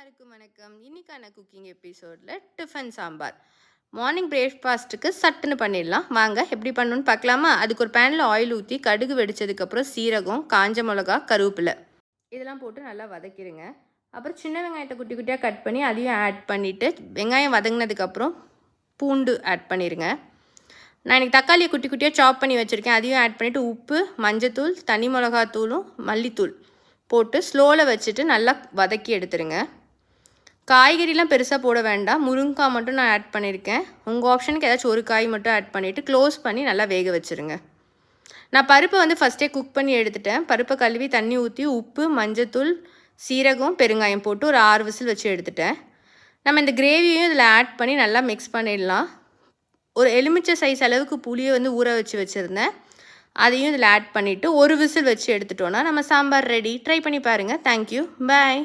எல்லாருக்கும் வணக்கம். இன்னைக்கான குக்கிங் எபிசோடில் டிஃபன் சாம்பார் மார்னிங் பிரேக்ஃபாஸ்ட்டுக்கு சட்டுன்னு பண்ணிடலாம். வாங்க எப்படி பண்ணணும்னு பார்க்கலாமா? அதுக்கு ஒரு பேனில் ஆயில் ஊற்றி கடுகு வெடித்ததுக்கப்புறம் சீரகம், காஞ்ச மிளகா, கருவேப்பிலை இதெல்லாம் போட்டு நல்லா வதக்கிடுங்க. அப்புறம் சின்ன வெங்காயத்தை குட்டி குட்டியாக கட் பண்ணி அதையும் ஆட் பண்ணிவிட்டு வெங்காயம் வதங்கினதுக்கப்புறம் பூண்டு ஆட் பண்ணிடுங்க. நான் இன்றைக்கி தக்காளியை குட்டி குட்டியாக சாப் பண்ணி வச்சுருக்கேன். அதையும் ஆட் பண்ணிவிட்டு உப்பு, மஞ்சத்தூள், தனி மிளகாத்தூளும் மல்லித்தூள் போட்டு ஸ்லோவில் வச்சுட்டு நல்லா வதக்கி எடுத்துருங்க. காய்கறிலாம் பெருசாக போட வேண்டாம். முருங்கைக்காய் மட்டும் நான் ஆட் பண்ணியிருக்கேன். உங்கள் ஆப்ஷனுக்கு ஏதாச்சும் ஒரு காய் மட்டும் ஆட் பண்ணிவிட்டு க்ளோஸ் பண்ணி நல்லா வேக வச்சுருங்க. நான் பருப்பை ஃபஸ்ட்டே குக் பண்ணி எடுத்துட்டேன். பருப்பை கழுவி தண்ணி ஊற்றி உப்பு, மஞ்சத்தூள், சீரகம், பெருங்காயம் போட்டு ஒரு 6 விசில் வச்சு எடுத்துட்டேன். நம்ம இந்த கிரேவியும் இதில் ஆட் பண்ணி நல்லா மிக்ஸ் பண்ணிடலாம். ஒரு எலுமிச்சை சைஸ் அளவுக்கு புளியை ஊற வச்சு வச்சுருந்தேன். அதையும் இதில் ஆட் பண்ணிவிட்டு ஒரு விசில் வச்சு எடுத்துட்டோன்னா நம்ம சாம்பார் ரெடி. ட்ரை பண்ணி பாருங்கள். தேங்க்யூ. பாய்.